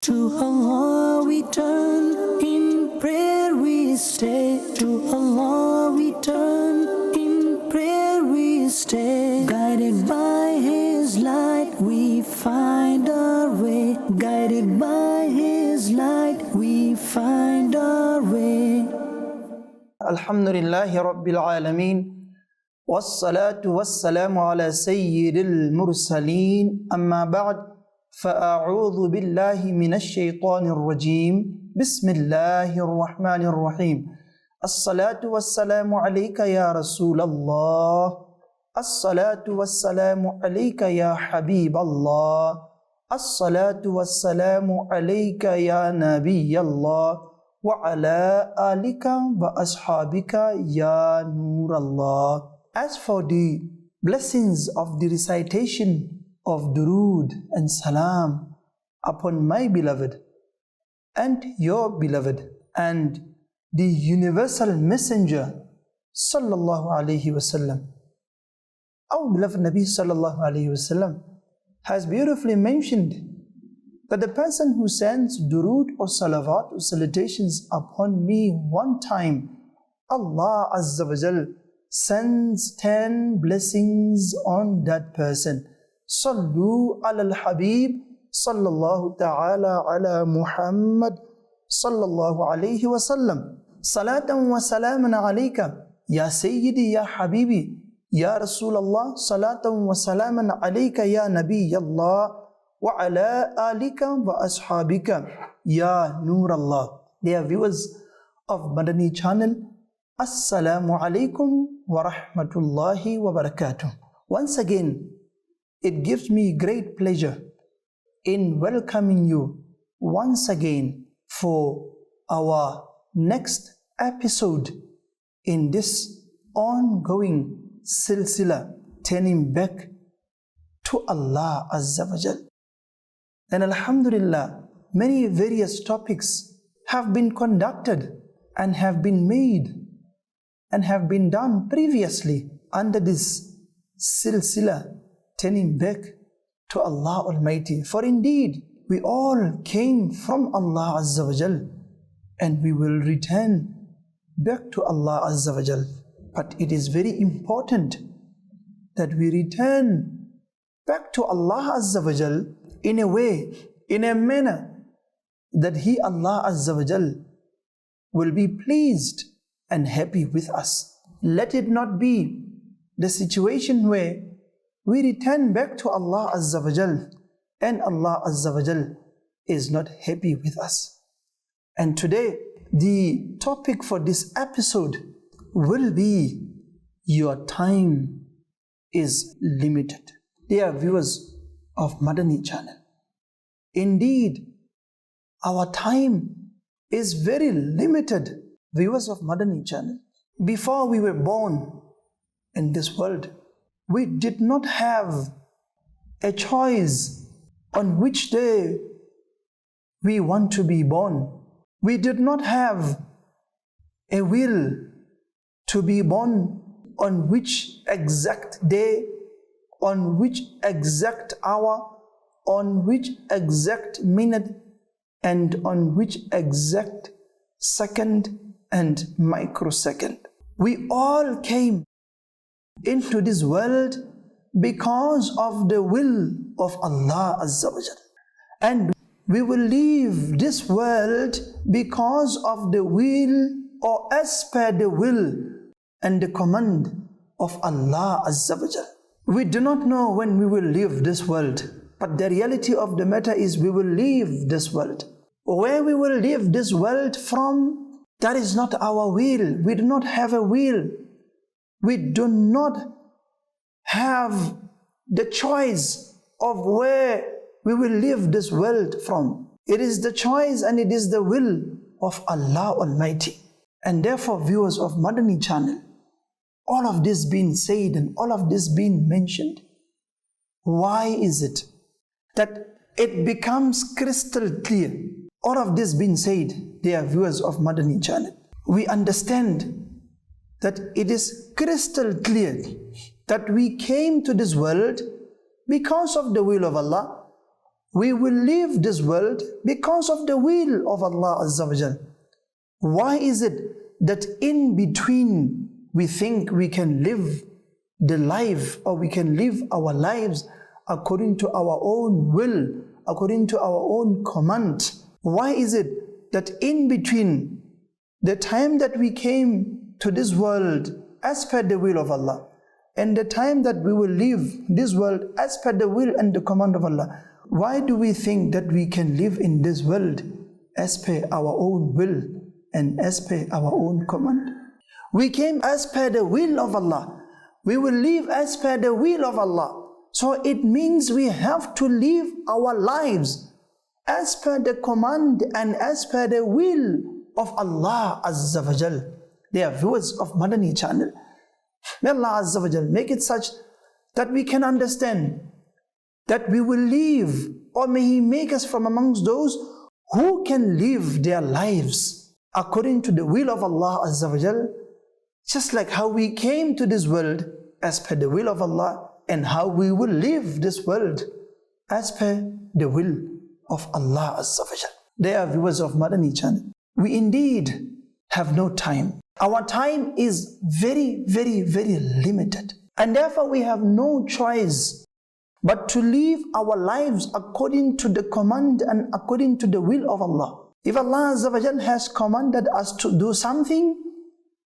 To Allah we turn, in prayer we stay. To Allah we turn, in prayer we stay. Guided by His light we find our way. Guided by His light we find our way. Alhamdulillahi Rabbil Alameen. Wassalatu wassalamu ala Sayyidil Mursaleen. Amma ba'd. فأعوذ بالله من الشيطان الرجيم. بسم الله الرحمن الرحيم. الصلاة والسلام عليك يا رسول الله. الصلاة والسلام عليك يا حبيب الله. الصلاة والسلام عليك يا نبي الله. وعلى آلك وأصحابك يا نور الله. As for the blessings of the recitation of durood and salam upon my beloved and your beloved and the universal messenger sallallahu alaihi wasallam, our beloved Nabi sallallahu alaihi wasallam has beautifully mentioned that the person who sends durood or salawat or salutations upon me one time, Allah Azza wa Jal sends 10 blessings on that person. Sallu ala al-Habib sallallahu ta'ala ala Muhammad sallallahu alayhi wa sallam. Salatan wa salaman alayka ya Sayyidi ya Habibi ya Rasulallah. Salatan wa salaman alayka ya Nabi Allah. Wa ala alika wa ashabika ya Nur Allah. Dear viewers of Madani Channel, Assalamu alaikum wa rahmatullahi wa barakatuh. Once again, it gives me great pleasure in welcoming you once again for our next episode in this ongoing silsila, turning back to Allah Azza wa Jal. And Alhamdulillah, many various topics have been conducted and have been made and have been done previously under this silsila, turning back to Allah Almighty. For indeed, we all came from Allah Azza wa Jal and we will return back to Allah Azza wa Jal. But it is very important that we return back to Allah Azza wa Jal in a way, in a manner that He, Allah Azza wa Jal, will be pleased and happy with us. Let it not be the situation where we return back to Allah Azza wa Jal and Allah Azza wa Jal is not happy with us. And today, the topic for this episode will be your time is limited. Dear viewers of Madani Channel, indeed, our time is very limited. Viewers of Madani Channel, before we were born in this world, we did not have a choice on which day we want to be born. We did not have a will to be born on which exact day, on which exact hour, on which exact minute, and on which exact second and microsecond. We all came into this world because of the will of Allah Azza wa Jal. And we will leave this world because of the will or as per the will and the command of Allah Azza wa Jal. We do not know when we will leave this world, but the reality of the matter is we will leave this world. Where we will leave this world from, that is not our will. We do not have a will. We do not have the choice of where we will leave this world from. It is the choice and it is the will of Allah Almighty. And therefore, viewers of Madani Channel, all of this being said and all of this being mentioned, why is it that it becomes crystal clear? All of this being said, dear viewers of Madani Channel, we understand that it is crystal clear that we came to this world because of the will of Allah we will leave this world because of the will of Allah Azza wa Jal. Why is it that in between we think we can live the life, or we can live our lives according to our own will, according to our own command? Why is it that in between the time that we came to this world as per the will of Allah and the time that we will leave this world as per the will and the command of Allah, why do we think that we can live in this world as per our own will and as per our own command? We came as per the will of Allah. We will live as per the will of Allah. So it means we have to live our lives as per the command and as per the will of Allah Azza wa Jal. They are viewers of Madani Channel. May Allah Azza wa Jal make it such that we can understand that we will live, or may He make us from amongst those who can live their lives according to the will of Allah Azza wa Jal, just like how we came to this world as per the will of Allah, and how we will live this world as per the will of Allah Azza wa Jal. They are viewers of Madani Channel. We indeed have no time. Our time is very, very, very limited, and therefore we have no choice but to live our lives according to the command and according to the will of Allah. If Allah Azza wa Jal has commanded us to do something,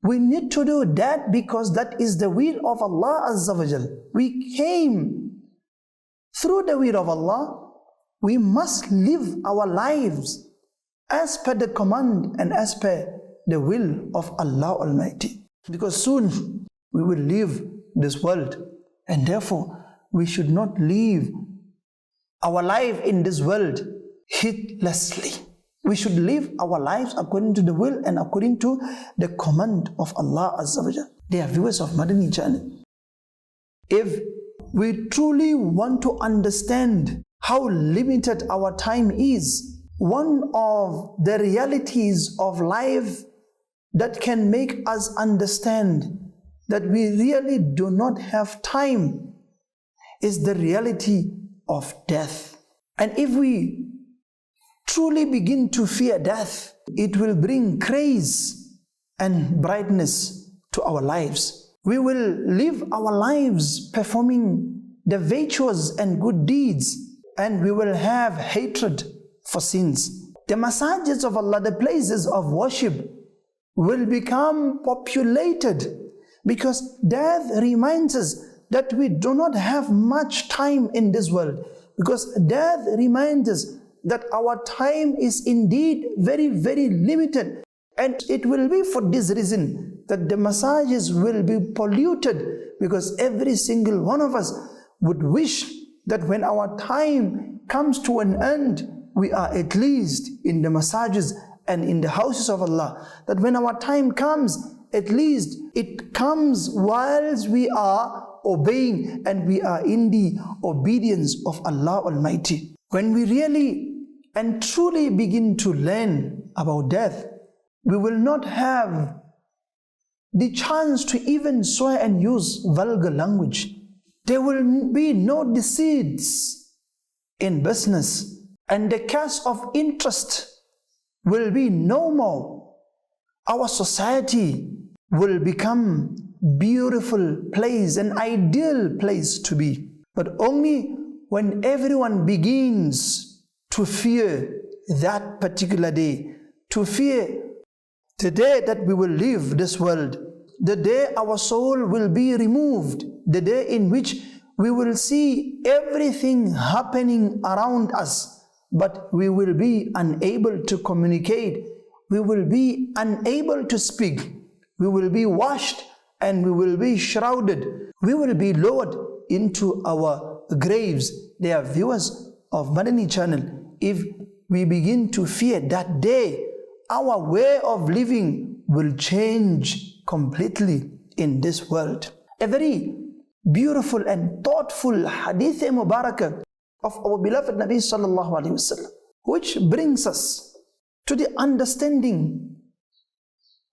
we need to do that because that is the will of Allah Azza wa Jal. We came through the will of Allah. We must live our lives as per the command and as per the will of Allah Almighty. Because soon we will leave this world, and therefore we should not live our life in this world heedlessly. We should live our lives according to the will and according to the command of Allah Azza wa Jal. They are viewers of Madani Channel. If we truly want to understand how limited our time is, one of the realities of life that can make us understand that we really do not have time is the reality of death. And if we truly begin to fear death, it will bring grace and brightness to our lives. We will live our lives performing the virtuous and good deeds, and we will have hatred for sins. The masajids of Allah, the places of worship, will become populated because death reminds us that we do not have much time in this world. Because death reminds us that our time is indeed very, very limited. And it will be for this reason that the massages will be polluted, because every single one of us would wish that when our time comes to an end, we are at least in the massages and in the houses of Allah. That when our time comes, at least it comes whilst we are obeying and we are in the obedience of Allah Almighty. When we really and truly begin to learn about death, we will not have the chance to even swear and use vulgar language. There will be no deceits in business, and the cash of interest will be no more. Our society will become beautiful place, an ideal place to be. But only when everyone begins to fear that particular day, to fear the day that we will leave this world, the day our soul will be removed, the day in which we will see everything happening around us, but we will be unable to communicate, we will be unable to speak, we will be washed and we will be shrouded, we will be lowered into our graves. They are viewers of Madani Channel. If we begin to fear that day, our way of living will change completely in this world. A very beautiful and thoughtful hadith mubarakah of our beloved Nabi sallallahu alaihi wasallam, which brings us to the understanding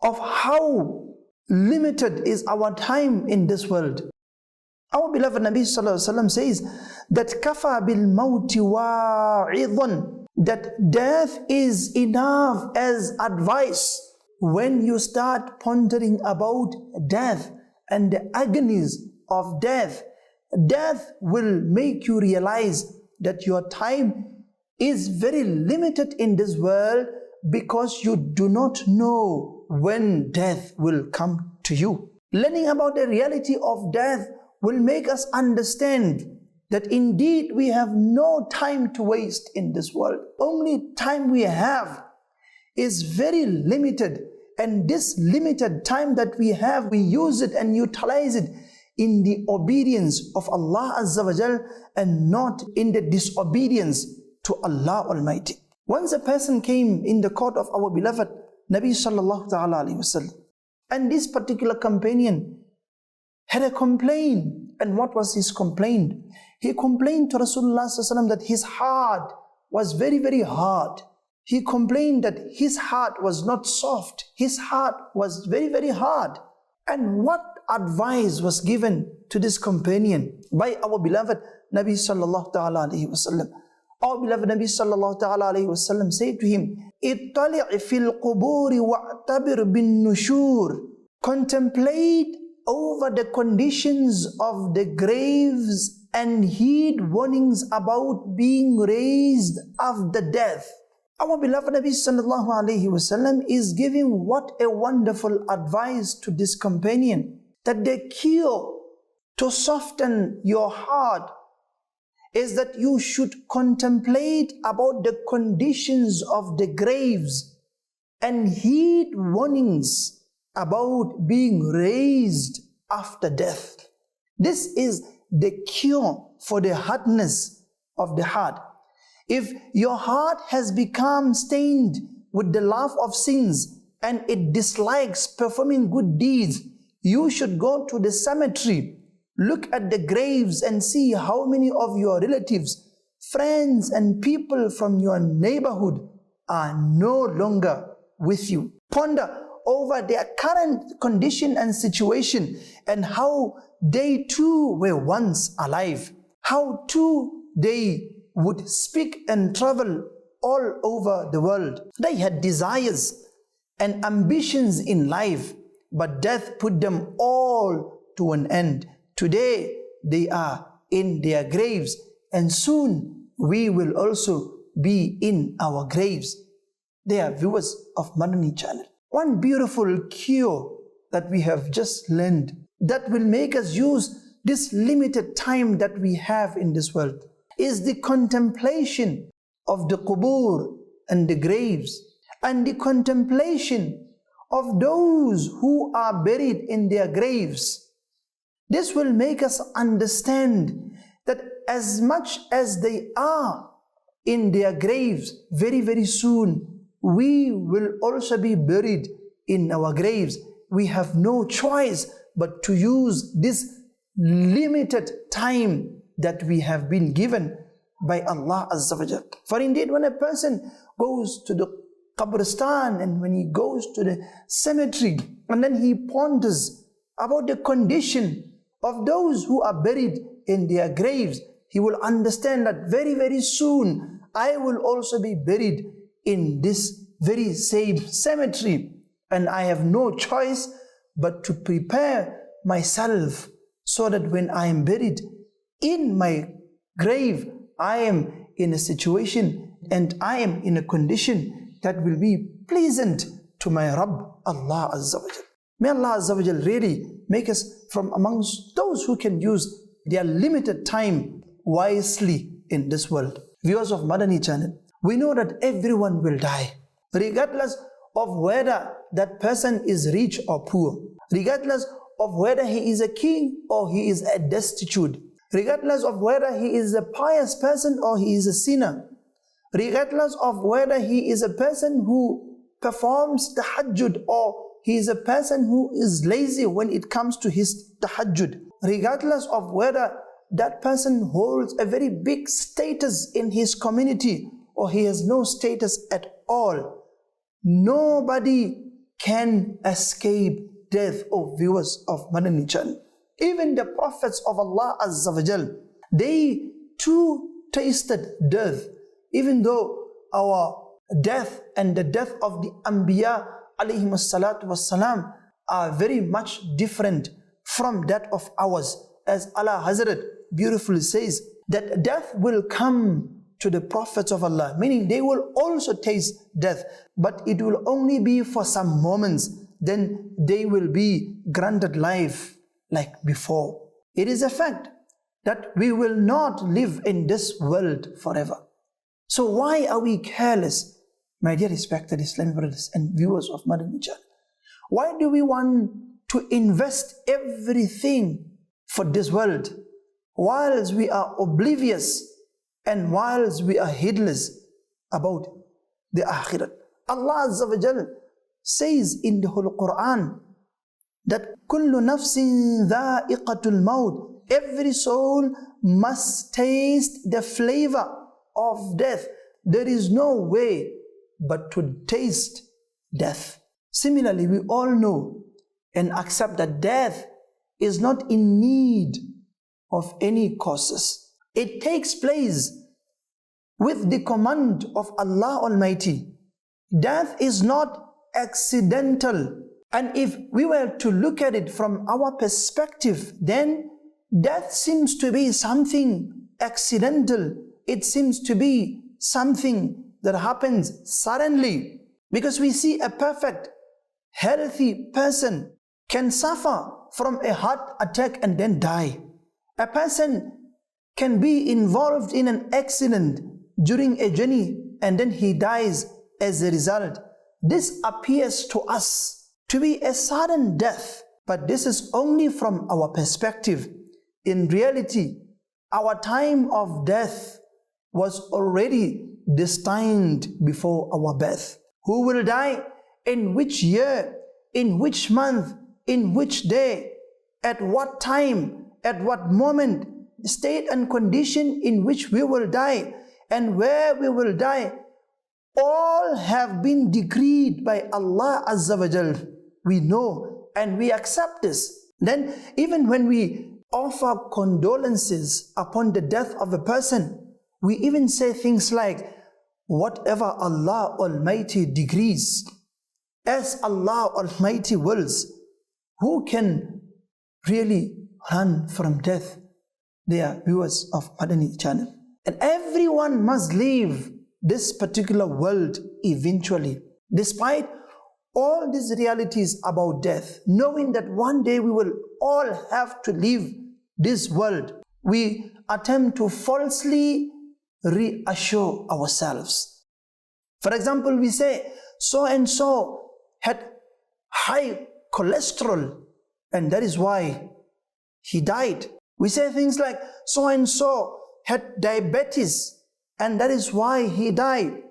of how limited is our time in this world. Our beloved Nabi Sallallahu Alaihi Wasallam says that kafa bil mawti wa'idhan, that death is enough as advice. When you start pondering about death and the agonies of death, death will make you realize that your time is very limited in this world, because you do not know when death will come to you. Learning about the reality of death will make us understand that indeed we have no time to waste in this world. Only time we have is very limited, and this limited time that we have, we use it and utilize it in the obedience of Allah Azza wa Jal, and not in the disobedience to Allah Almighty. Once a person came in the court of our beloved Nabi Sallallahu Ta'ala Alaihi Wasallam, and this particular companion had a complaint. And what was his complaint? He complained to Rasulullah Sallallahu Alaihi Wasallam that his heart was very, very hard. He complained that his heart was not soft. His heart was very, very hard. And what advice was given to this companion by our beloved Nabi Sallallahu Ta'ala Alaihi Wasallam? Our beloved Nabi Sallallahu Ta'ala Alaihi Wasallam said to him, "Ittali' fil quburi wa'tabir bin nushur." Contemplate over the conditions of the graves and heed warnings about being raised after death. Our beloved Nabi Sallallahu Alaihi Wasallam is giving what a wonderful advice to this companion, that the cure to soften your heart is that you should contemplate about the conditions of the graves and heed warnings about being raised after death. This is the cure for the hardness of the heart. If your heart has become stained with the love of sins and it dislikes performing good deeds, you should go to the cemetery, look at the graves and see how many of your relatives, friends and people from your neighborhood are no longer with you. Ponder over their current condition and situation, and how they too were once alive, how too they would speak and travel all over the world. They had desires and ambitions in life, but death put them all to an end. Today they are in their graves, and soon we will also be in our graves. They are viewers of Madani Channel. One beautiful cure that we have just learned that will make us use this limited time that we have in this world is the contemplation of the qubur and the graves, and the contemplation of those who are buried in their graves. This will make us understand that as much as they are in their graves, very, very soon we will also be buried in our graves. We have no choice but to use this limited time that we have been given by Allah Azza wa Jal. For indeed, when a person goes to the qabristan and when he goes to the cemetery and then he ponders about the condition of those who are buried in their graves, he will understand that very, very soon I will also be buried in this very same cemetery, and I have no choice but to prepare myself so that when I am buried in my grave, I am in a situation and I am in a condition that will be pleasant to my Rabb, Allah Azza wa Jal. May Allah Azza wa Jal really make us from amongst those who can use their limited time wisely in this world. Viewers of Madani Channel, we know that everyone will die, regardless of whether that person is rich or poor, regardless of whether he is a king or he is a destitute, regardless of whether he is a pious person or he is a sinner, regardless of whether he is a person who performs tahajjud or he is a person who is lazy when it comes to his tahajjud, regardless of whether that person holds a very big status in his community or he has no status at all. Nobody can escape death, O viewers of Madani Channel. Even the prophets of Allah Azza wa Jal, they too tasted death. Even though our death and the death of the Anbiya alayhim salatu wassalam are very much different from that of ours. As Allah Hazrat beautifully says, that death will come to the prophets of Allah, meaning they will also taste death, but it will only be for some moments. Then they will be granted life like before. It is a fact that we will not live in this world forever. So why are we careless, my dear respected Islamic brothers and viewers of Madani Channel? Why do we want to invest everything for this world, whilst we are oblivious and whilst we are heedless about the Akhirat? Allah Azza wa Jal says in the whole Quran that kullu nafsin dha'iqatul maut, every soul must taste the flavor of death. There is no way but to taste death. Similarly, we all know and accept that death is not in need of any causes. It takes place with the command of Allah Almighty. Death is not accidental. And if we were to look at it from our perspective, then death seems to be something accidental. It seems to be something that happens suddenly. Because we see a perfect, healthy person can suffer from a heart attack and then die. A person can be involved in an accident during a journey and then he dies as a result. This appears to us to be a sudden death, but this is only from our perspective. In reality, our time of death was already destined before our birth. Who will die, in which year, in which month, in which day, at what time, at what moment, state and condition in which we will die, and where we will die, all have been decreed by Allah Azza wa Jal. We know and we accept this. Then even when we offer condolences upon the death of a person, we even say things like, whatever Allah Almighty decrees, as Allah Almighty wills. Who can really run from death? They are viewers of Madani Channel. And everyone must leave this particular world eventually. Despite all these realities about death, knowing that one day we will all have to leave this world, we attempt to falsely reassure ourselves. For example, we say, so and so had high cholesterol and that is why he died. We say things like, so and so had diabetes and that is why he died.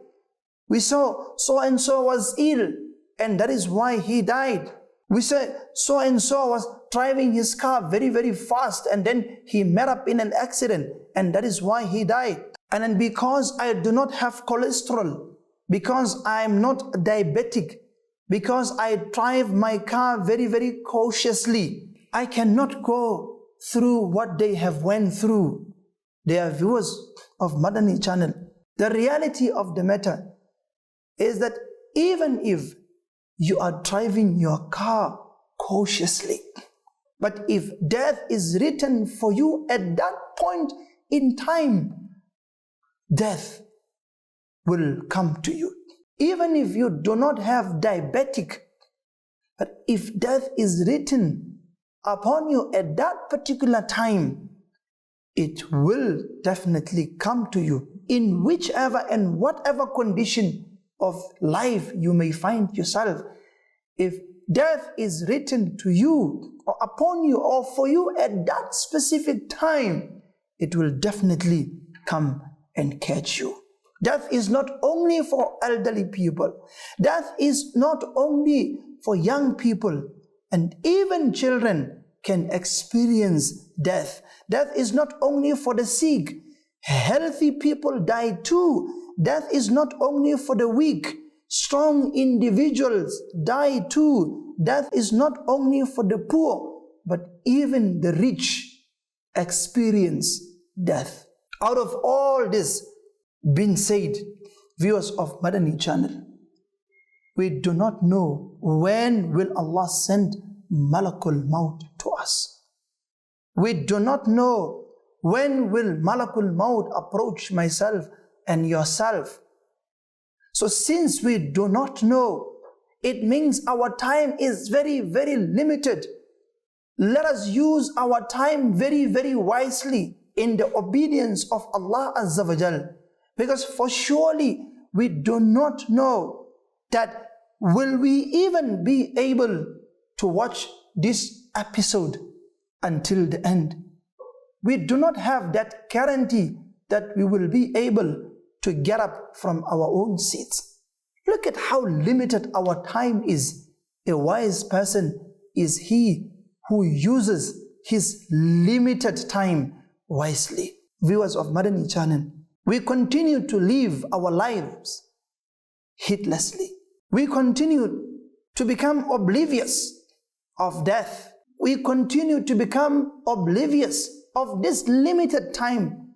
We saw so and so was ill and that is why he died. We say so and so was driving his car very, very fast and then he met up in an accident and that is why he died. And then because I do not have cholesterol, because I am not diabetic, because I drive my car very, very cautiously, I cannot go through what they have went through. They are viewers of Madani Channel. The reality of the matter is that even if you are driving your car cautiously, but if death is written for you at that point in time, death will come to you. Even if you do not have diabetic, but if death is written upon you at that particular time, it will definitely come to you in whichever and whatever condition of life you may find yourself. If death is written to you or upon you or for you at that specific time, it will definitely come and catch you. Death is not only for elderly people. Death is not only for young people, and even children can experience death. Death is not only for the sick. Healthy people die too. Death is not only for the weak. Strong individuals die too. Death is not only for the poor. but even the rich experience death. Out of all this being said, viewers of Madani Channel, we do not know when will Allah send Malakul Maut to us. We do not know when will Malakul Maut approach myself and yourself. So since we do not know, it means our time is very, very limited. Let us use our time very, very wisely in the obedience of Allah Azza wa Jal. Because for surely we do not know that will we even be able to watch this episode until the end. We do not have that guarantee that we will be able to get up from our own seats. Look at how limited our time is. A wise person is he who uses his limited time wisely. Viewers of Madani Channel, we continue to live our lives heedlessly. We continue to become oblivious of death. We continue to become oblivious of this limited time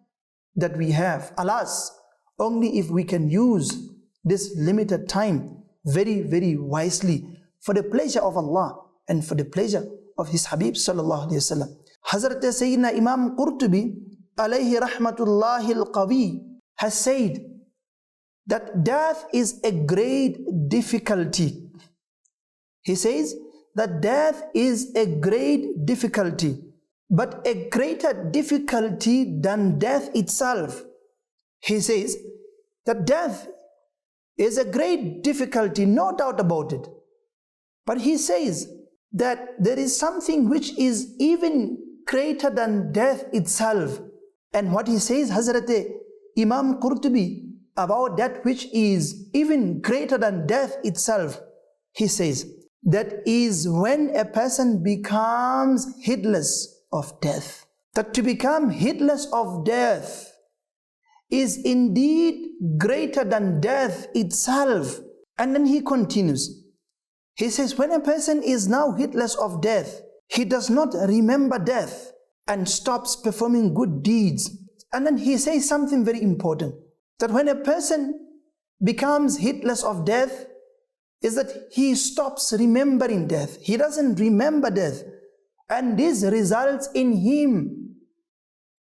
that we have. Alas, only if we can use this limited time very, very wisely for the pleasure of Allah and for the pleasure of His Habib sallallahu alaihi wasallam. Hazrat Sayyidina Imam Qurtubi alayhi rahmatullahi al-qawi has said that death is a great difficulty. He says that death is a great difficulty, but a greater difficulty than death itself. He says that death is a great difficulty, no doubt about it. But he says that there is something which is even greater than death itself. And what he says, Hazrat Imam Qurtubi, about that which is even greater than death itself, he says, that is when a person becomes heedless of death. That to become heedless of death is indeed greater than death itself. And then he continues. He says, when a person is now heedless of death, he does not remember death and stops performing good deeds. And then he says something very important, that when a person becomes heedless of death, is that he stops remembering death. He doesn't remember death. And this results in him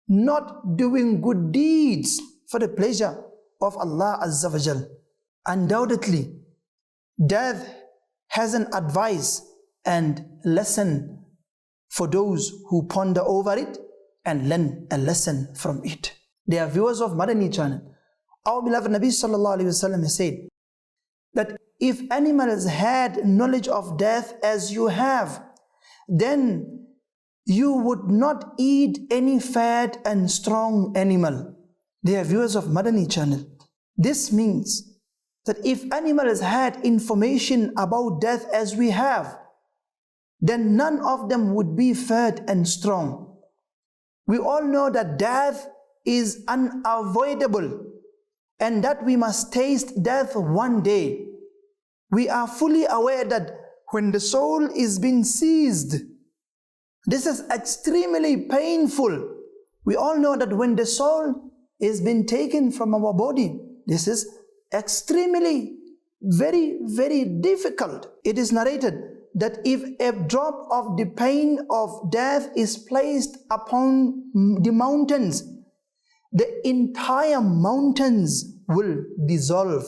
not doing good deeds for the pleasure of Allah Azza wa Jal. Undoubtedly, death has an advice and lesson for those who ponder over it and learn a lesson from it. They are viewers of Madani Channel. Our beloved Nabi sallallahu alaihi wasallam said that if animals had knowledge of death as you have, then you would not eat any fat and strong animal. They are viewers of Madani Channel. This means that if animals had information about death as we have, then none of them would be fat and strong. We all know that death is unavoidable and that we must taste death one day. We are fully aware that when the soul is being seized, this is extremely painful. We all know that when the soul is being taken from our body, this is extremely, very, very difficult. It is narrated that if a drop of the pain of death is placed upon the mountains, the entire mountains will dissolve.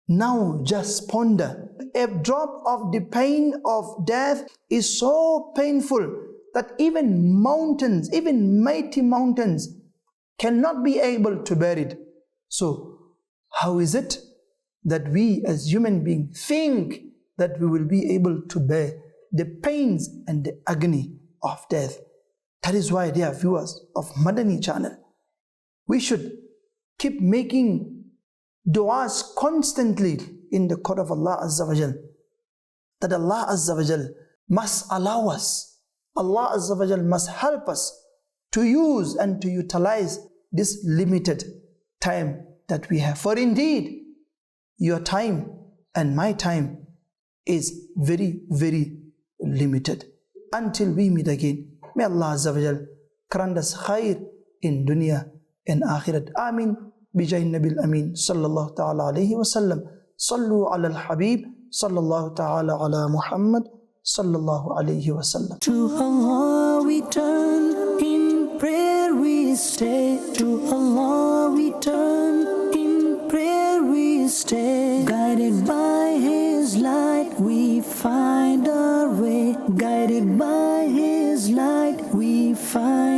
Now just ponder. A drop of the pain of death is so painful that even mountains, even mighty mountains, cannot be able to bear it. So how is it that we as human beings think that we will be able to bear the pains and the agony of death? That is why, dear viewers of Madani Channel, we should keep making du'as constantly in the court of Allah Azza wa Jal, that Allah Azza wa Jal must allow us, Allah Azza wa Jal must help us to use and to utilize this limited time that we have. For indeed, your time and my time is very, very limited. until we meet again. May Allah Azza wa Jal grant us khair in dunya and akhirat. Amin. Bijay Nabil Amin sallallahu ta'ala alayhi wa sallam. Sallu ala al-Habib sallallahu ta'ala ala Muhammad sallallahu alayhi wa sallam. To Allah we turn, in prayer we stay. To Allah we turn, in prayer we stay. Guided by His light we find our way. Guided by His light we find